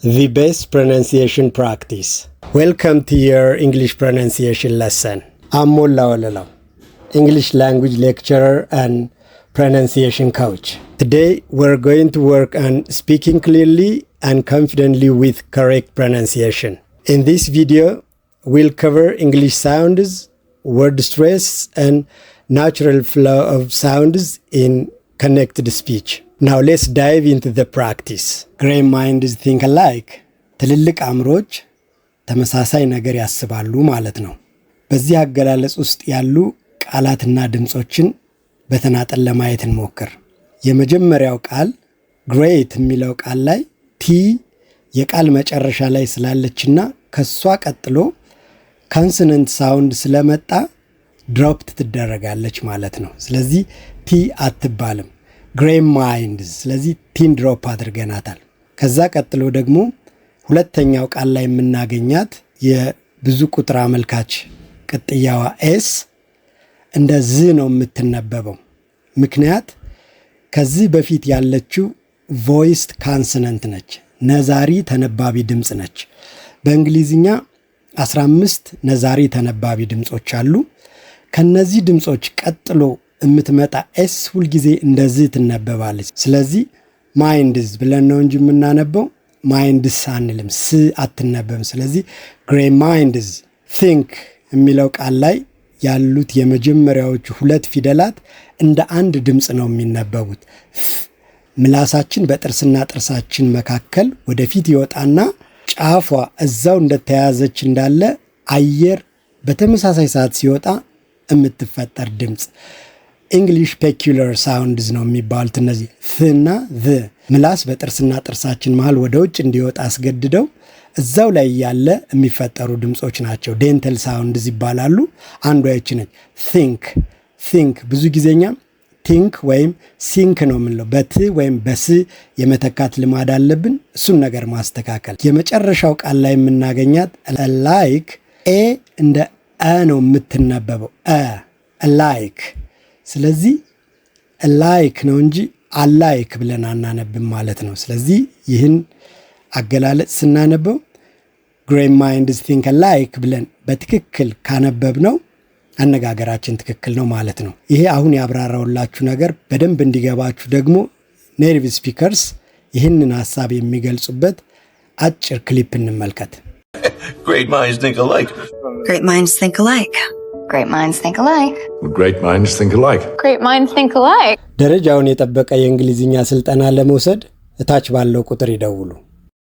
The best pronunciation practice. Welcome to your English pronunciation lesson. I'm Molla Walalau, English language lecturer and pronunciation coach. Today we're going to work on speaking clearly and confidently with correct pronunciation. In this video, we'll cover English sounds, word stress, and natural flow of sounds in connected speech. Now let's dive into the practice. Great minds think alike. ትልልቅ አእምሮች ተመሳሳይ ነገር ያስባሉ ማለት ነው። በዚህ አገላለጽ ውስጥ ያሉ ቃላትና ድምጾችን በተናጠል ለማየት እንሞክር። የመጀመሪያው ቃል great የሚለው ቃል ላይ ቲ የቃል መጨረሻ ላይ ስላለችና ከሷ ቀጥሎ consonant sound ስለመጣ dropped ትደረጋለች ማለት ነው። ስለዚህ ቲ አትባልም። great minds ስለዚህ ቲን ድሮፕ አድርገናታል። ከዛ ቀጥሎ ደግሞ ሁለተኛው ቃል ላይ የምናገኛት የብዙ ቁጥር አመልካች ቅጥያዋ ኤስ እንደ ዝ ነው የምትነበበው። ምክንያት ከዚህ በፊት ያለችው voiced consonant ነች፣ ነዛሪ ተነባቢ ድምጽ ነች። በእንግሊዝኛ 15 ነዛሪ ተነባቢ ድምጾች አሉ። ከነዚህ ድምጾች ቀጥሎ የምትመጣ ኤስ ሁል ጊዜ እንደዚህ ትነበባለች። ስለዚህ ማይንድስ ብለን ነው እንጂ የምናነበው ማይንድስ አንልም፣ ስ አትነበብም። ስለዚህ great minds think የሚለው ቃል ላይ ያሉት የመጀመሪያዎቹ ሁለት ፊደላት እንደ አንድ ድምጽ ነው የሚነበቡት። ምላሳችን በጥርስና ጥርሳችን መካከል ወደፊት ይወጣና ጫፏ እዛው እንደተያዘች እንዳለ አየር በተመሳሳይ ሰዓት ሲወጣ የምትፈጠር ድምጽ English peculiar sounds ነው የሚባሉት። እነዚህ ፍና ዝ ምላስ በጥርስና ጥርሳችን መሃል ወደ ውጭ እንዲወጣ አስገድደው እዛው ላይ ያለ የሚፈጠሩ ድምጾች ናቸው። dental sounds ይባላሉ። አንዷ ይች ነች think ብዙ ጊዜኛ think ወይም think ነው የምንለው። በት ወይም በስ የመተካት ልማድ አለብን። እሱን ነገር ማስተካከል። የመጨረሻው ቃል ላይ የምናገኛት like ኤ እንደ አ ነው የምትነበበው like ስለዚህ like ነው እንጂ አላይክ ብለን አናነብም ማለት ነው። ስለዚህ ይህን አገላለጽ ስናነበው great minds think alike ብለን በትክክል ካነበብነው አነጋገራችን ትክክል ነው ማለት ነው። ይሄ አሁን ያብራራውላችሁ ነገር በደንብ እንዲገባችሁ ደግሞ native speakers ይህንን ሐሳብ የሚገልጹበት አጭር ክሊፕ እንመልከት። Great minds think alike. Great minds think alike. Great minds think alike. Great minds think alike. Great minds think alike. ደረጃውን የጠበቀ የእንግሊዝኛ ስልጠና ለመውሰድ እታች ባለው ቁጥር ይደውሉ።